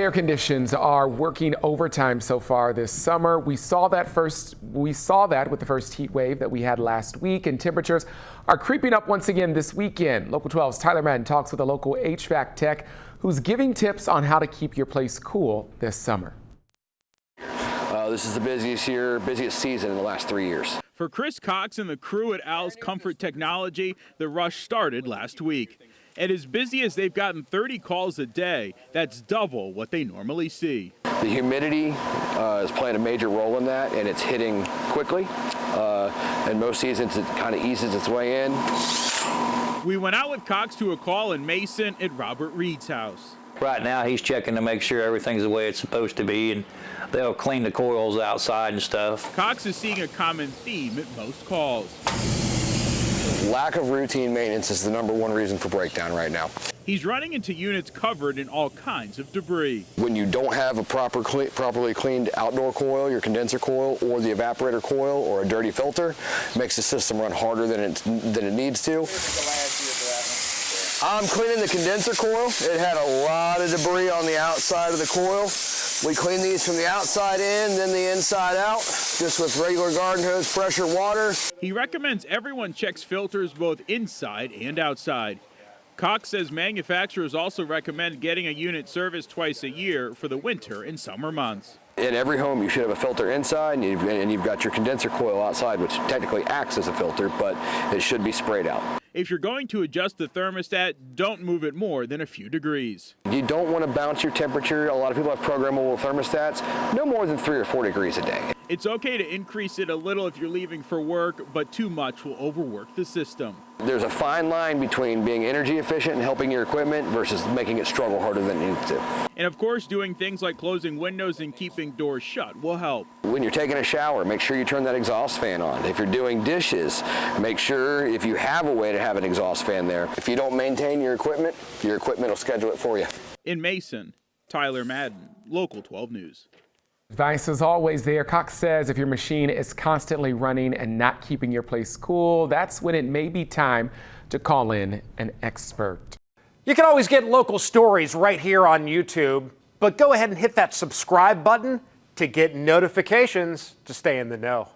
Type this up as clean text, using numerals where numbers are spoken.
air conditions are working overtime so far this summer. We saw that with the first heat wave that we had last week, and temperatures are creeping up once again this weekend. Local 12's Tyler Madden talks with a local HVAC tech who's giving tips on how to keep your place cool this summer. This is the busiest season in the last 3 years. For Chris Cox and the crew at Al's Comfort Technology, the rush started last week. At as busy as they've gotten 30 calls a day, that's double what they normally see. The humidity is playing a major role in that, and it's hitting quickly. And most seasons it kind of eases its way in. We went out with Cox to a call in Mason at Robert Reed's house. Right now he's checking to make sure everything's the way it's supposed to be, and they'll clean the coils outside and stuff. Cox is seeing a common theme at most calls. Lack of routine maintenance is the #1 reason for breakdown right now. He's running into units covered in all kinds of debris. When you don't have a properly cleaned outdoor coil, your condenser coil or the evaporator coil or a dirty filter, it makes the system run harder than it needs to. I'm cleaning the condenser coil. It had a lot of debris on the outside of the coil. We clean these from the outside in, then the inside out, just with regular garden hose pressure water. He recommends everyone checks filters both inside and outside. Cox says manufacturers also recommend getting a unit serviced twice a year for the winter and summer months. In every home, you should have a filter inside, and you've got your condenser coil outside, which technically acts as a filter, but it should be sprayed out. If you're going to adjust the thermostat, don't move it more than a few degrees. You don't want to bounce your temperature. A lot of people have programmable thermostats, no more than 3 or 4 degrees a day. It's okay to increase it a little if you're leaving for work, but too much will overwork the system. There's a fine line between being energy efficient and helping your equipment versus making it struggle harder than it needs to. And of course, doing things like closing windows and keeping doors shut will help. When you're taking a shower, make sure you turn that exhaust fan on. If you're doing dishes, make sure if you have a way to have an exhaust fan there. If you don't maintain your equipment will schedule it for you. In Mason, Tyler Madden, Local 12 News. Advice is always there. Cox says if your machine is constantly running and not keeping your place cool, that's when it may be time to call in an expert. You can always get local stories right here on YouTube, but go ahead and hit that subscribe button to get notifications to stay in the know.